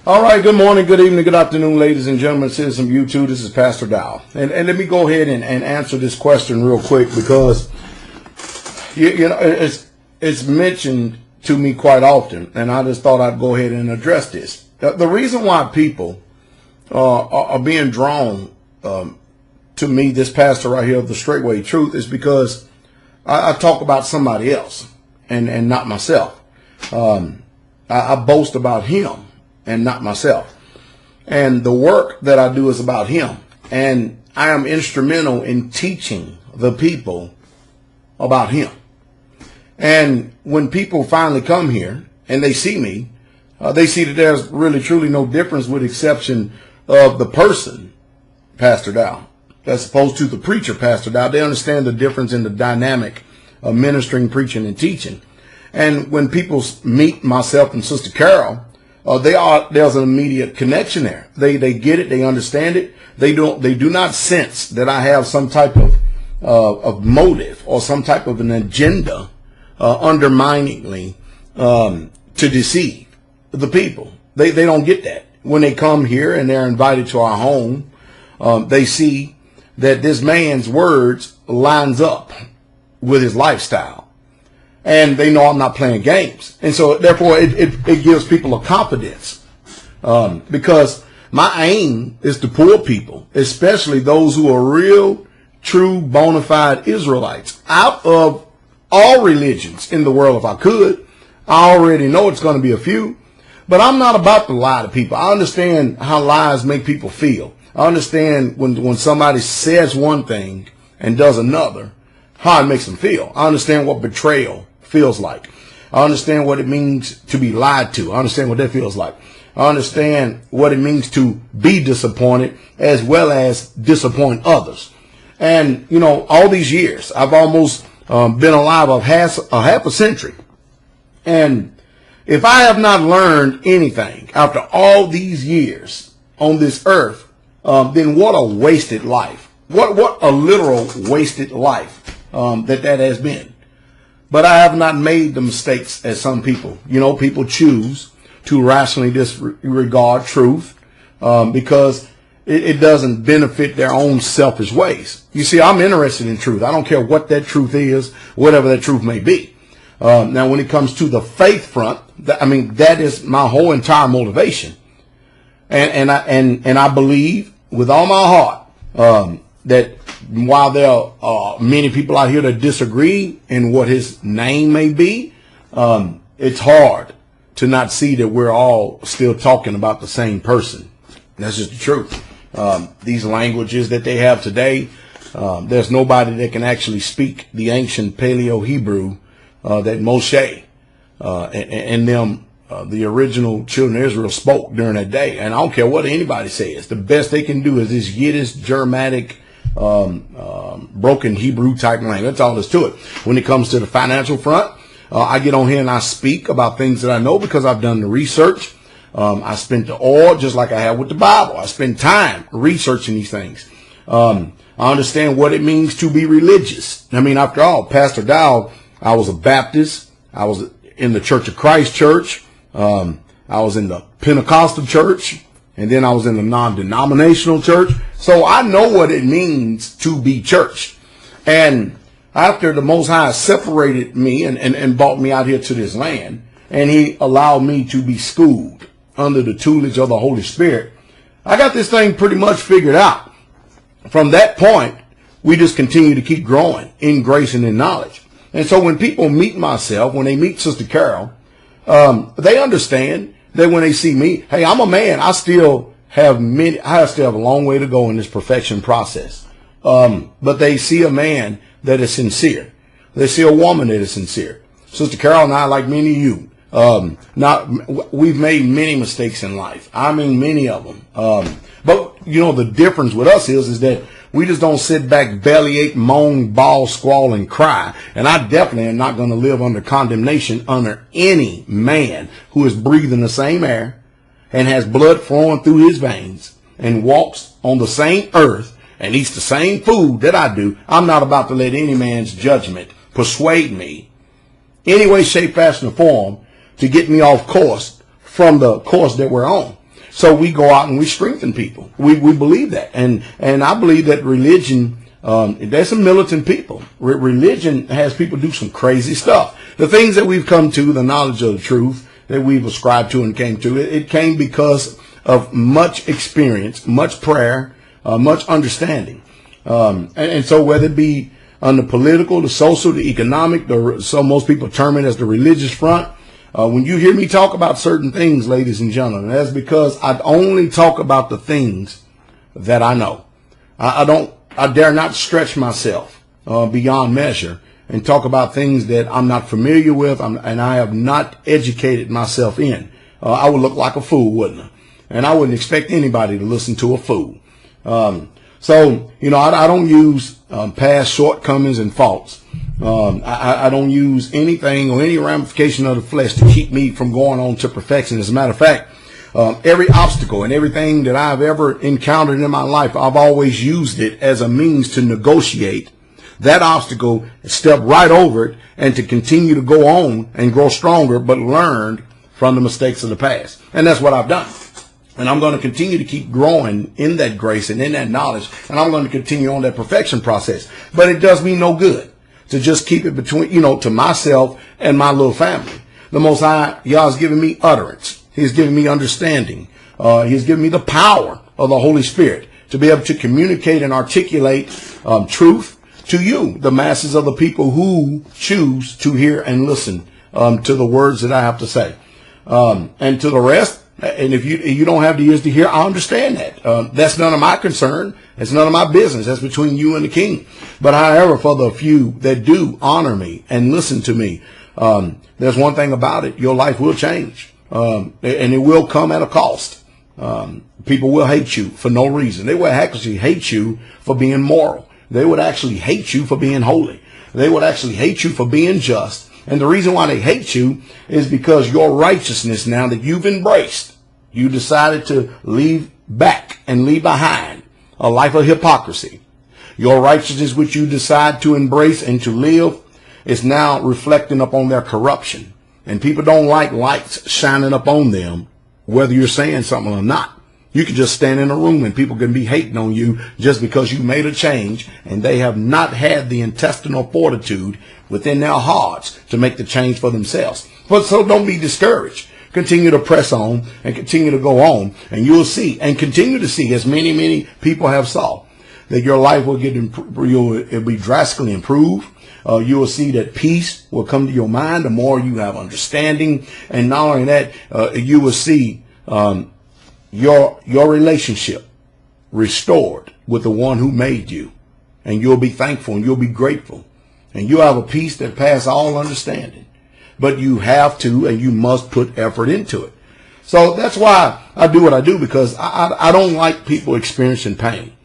All right, good morning, good evening, good afternoon, ladies and gentlemen, citizens of YouTube. This is Pastor Dow. And let me go ahead and answer this question real quick because, you know, it's mentioned to me quite often, and I just thought I'd go ahead and address this. The reason why people are being drawn to me, this pastor right here of the Straightway Truth, is because I talk about somebody else and not myself. I boast about him and not myself. And the work that I do is about him. And I am instrumental in teaching the people about him. And when people finally come here and they see me, they see that there's really truly no difference with exception of the person, Pastor Dow, as opposed to the preacher, Pastor Dow. They understand the difference in the dynamic of ministering, preaching, and teaching. And when people meet myself and Sister Carol, there's an immediate connection there. They get it. They understand it. They do not sense that I have some type of motive or some type of an agenda, underminingly, to deceive the people. They don't get that. When they come here and they're invited to our home, they see that this man's words lines up with his lifestyle. And they know I'm not playing games. And so therefore it gives people a confidence. Because my aim is to pull people, especially those who are real, true, bona fide Israelites, out of all religions in the world if I could. I already know it's going to be a few. But I'm not about to lie to people. I understand how lies make people feel. I understand when somebody says one thing and does another, how it makes them feel. I understand what betrayal feels like. I understand what it means to be lied to. I understand what that feels like. I understand what it means to be disappointed as well as disappoint others. And, you know, all these years, I've almost been alive of half a century. And if I have not learned anything after all these years on this earth, then what a wasted life. What a literal wasted life that has been. But I have not made the mistakes as some people. You know, people choose to rationally disregard truth because it doesn't benefit their own selfish ways. You see, I'm interested in truth. I don't care what that truth is, whatever that truth may be. Now, when it comes to the faith front, that is my whole entire motivation. And I believe with all my heart that while there are many people out here that disagree in what his name may be, it's hard to not see that we're all still talking about the same person. That's just the truth. These languages that they have today, there's nobody that can actually speak the ancient Paleo-Hebrew that Moshe and them, the original children of Israel, spoke during that day. And I don't care what anybody says. The best they can do is this Yiddish, Germanic, broken Hebrew type language. That's all there's to it. When it comes to the financial front, I get on here and I speak about things that I know because I've done the research. I spent the oil just like I have with the Bible. I spend time researching these things. I understand what it means to be religious. I mean, after all, Pastor Dow, I was a Baptist. I was in the Church of Christ church. I was in the Pentecostal church. And then I was in the non-denominational church. So I know what it means to be church. And after the Most High separated me and brought me out here to this land, and he allowed me to be schooled under the tutelage of the Holy Spirit, I got this thing pretty much figured out. From that point, we just continue to keep growing in grace and in knowledge. And so when people meet myself, when they meet Sister Carol, they understand that when they see me, hey, I'm a man. I still have a long way to go in this perfection process. But they see a man that is sincere. They see a woman that is sincere. Sister Carol and I, like many of you, we've made many mistakes in life. I mean, many of them. But you know, the difference with us is that we just don't sit back, bellyache, moan, bawl, squall, and cry. And I definitely am not going to live under condemnation under any man who is breathing the same air and has blood flowing through his veins and walks on the same earth and eats the same food that I do. I'm not about to let any man's judgment persuade me, any way, shape, fashion, or form, to get me off course from the course that we're on. So we go out and we strengthen people. We believe that. And I believe that religion, there's some militant people. Religion has people do some crazy stuff. The things that we've come to, the knowledge of the truth that we've ascribed to and came to, it came because of much experience, much prayer, much understanding. And so whether it be on the political, the social, the economic, so most people term it as the religious front. When you hear me talk about certain things, ladies and gentlemen, that's because I only talk about the things that I know. I dare not stretch myself beyond measure and talk about things that I'm not familiar with and I have not educated myself in. I would look like a fool, wouldn't I? And I wouldn't expect anybody to listen to a fool. So, I don't use past shortcomings and faults. I don't use anything or any ramification of the flesh to keep me from going on to perfection. As a matter of fact, every obstacle and everything that I've ever encountered in my life, I've always used it as a means to negotiate that obstacle, step right over it, and to continue to go on and grow stronger, but learned from the mistakes of the past. And that's what I've done. And I'm going to continue to keep growing in that grace and in that knowledge. And I'm going to continue on that perfection process. But it does me no good to just keep it between, to myself and my little family. The Most High, Yah's giving me utterance. He's giving me understanding. He's giving me the power of the Holy Spirit to be able to communicate and articulate truth to you, the masses of the people who choose to hear and listen to the words that I have to say. And to the rest, and if you don't have the ears to hear, I understand that. That's none of my concern. It's none of my business. That's between you and the King. But however, for the few that do honor me and listen to me, there's one thing about it. Your life will change. And it will come at a cost. People will hate you for no reason. They will actually hate you for being moral. They would actually hate you for being holy. They would actually hate you for being just. And the reason why they hate you is because your righteousness now that you've embraced, you decided to leave back and leave behind a life of hypocrisy. Your righteousness, which you decide to embrace and to live, is now reflecting upon their corruption. And people don't like lights shining up on them, whether you're saying something or not. You can just stand in a room and people can be hating on you just because you made a change and they have not had the intestinal fortitude within their hearts to make the change for themselves. But so don't be discouraged. Continue to press on and continue to go on, and you'll see and continue to see, as many people have saw, that your life will it'll be drastically improved. You will see that peace will come to your mind the more you have understanding, and not only that, you will see your relationship restored with the one who made you, and you'll be thankful and you'll be grateful, and you'll have a peace that passes all understanding. But you have to and you must put effort into it. So that's why I do what I do, because I don't like people experiencing pain.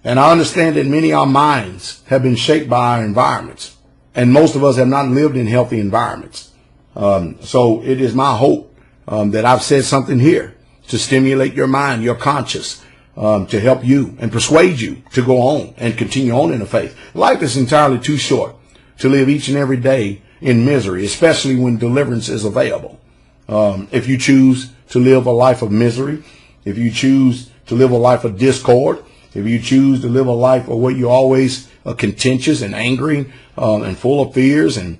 And I understand that many of our minds have been shaped by our environments, and most of us have not lived in healthy environments. So it is my hope that I've said something here to stimulate your mind, your conscience, to help you and persuade you to go on and continue on in the faith. Life is entirely too short to live each and every day in misery, especially when deliverance is available. If you choose to live a life of misery, if you choose to live a life of discord, if you choose to live a life where you're always contentious and angry and full of fears and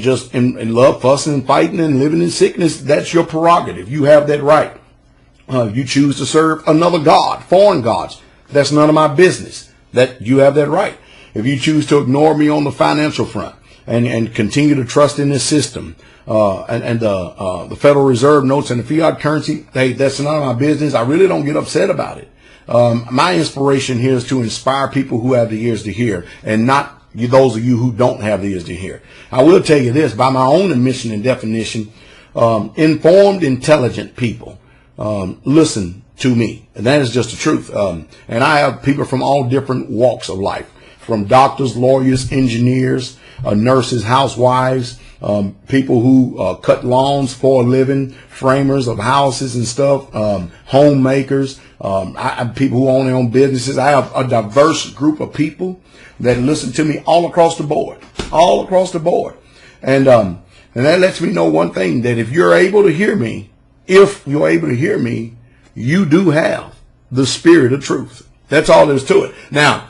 just in love, fussing and fighting and living in sickness, that's your prerogative. You have that right. If you choose to serve another god, foreign gods, that's none of my business. That you have that right. If you choose to ignore me on the financial front, and continue to trust in this system, and the Federal Reserve notes and the fiat currency, that's none of my business. I really don't get upset about it. My inspiration here is to inspire people who have the ears to hear, and not those of you who don't have the ears to hear. I will tell you this, by my own admission and definition, informed, intelligent people listen to me, and that is just the truth. And I have people from all different walks of life, from doctors, lawyers, engineers, nurses, housewives, people who cut lawns for a living, framers of houses and stuff, homemakers, people who own their own businesses. I have a diverse group of people that listen to me all across the board, and that lets me know one thing, that if you're able to hear me, you do have the spirit of truth. That's all there is to it. Now,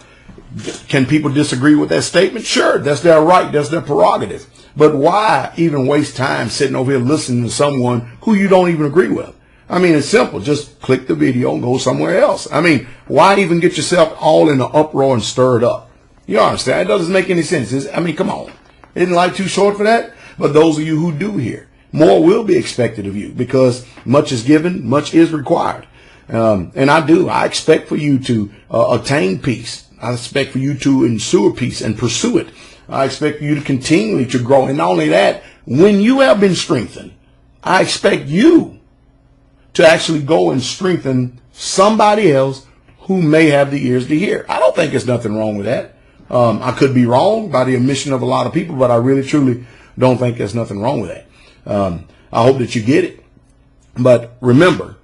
can people disagree with that statement? Sure, that's their right. That's their prerogative. But why even waste time sitting over here listening to someone who you don't even agree with? I mean, it's simple. Just click the video and go somewhere else. I mean, why even get yourself all in an uproar and stirred up? You understand? It doesn't make any sense. I mean, come on. Isn't life too short for that? But those of you who do hear, more will be expected of you, because much is given, much is required. And I expect for you to attain peace. I expect for you to ensure peace and pursue it. I expect you to continually to grow. And not only that, when you have been strengthened, I expect you to actually go and strengthen somebody else who may have the ears to hear. I don't think there's nothing wrong with that. I could be wrong by the admission of a lot of people, but I really, truly don't think there's nothing wrong with that. I hope that you get it. But remember,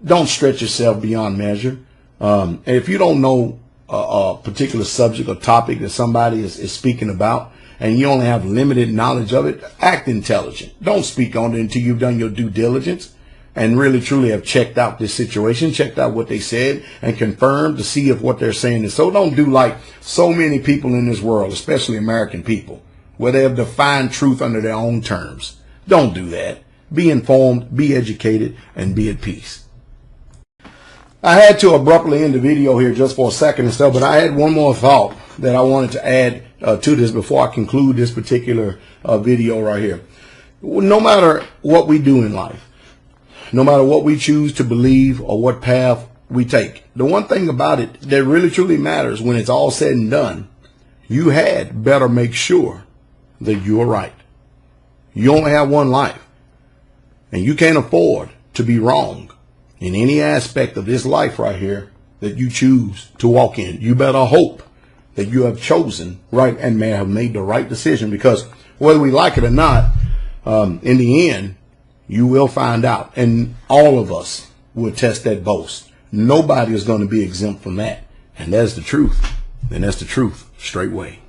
don't stretch yourself beyond measure. And if you don't know a particular subject or topic that somebody is speaking about, and you only have limited knowledge of it, act intelligent. Don't speak on it until you've done your due diligence and really truly have checked out this situation, checked out what they said, and confirmed to see if what they're saying is so. Don't do like so many people in this world, especially American people, where they have defined truth under their own terms. Don't do that. Be informed, be educated, and be at peace. I had to abruptly end the video here just for a second and stuff, but I had one more thought that I wanted to add to this before I conclude this particular video right here. No matter what we do in life, no matter what we choose to believe or what path we take, the one thing about it that really truly matters when it's all said and done, you had better make sure that you're right. You only have one life, and you can't afford to be wrong in any aspect of this life right here that you choose to walk in. You better hope that you have chosen right and may have made the right decision, because whether we like it or not, in the end, you will find out, and all of us will test that boast. Nobody is going to be exempt from that, and that's the truth, and that's the truth straightway.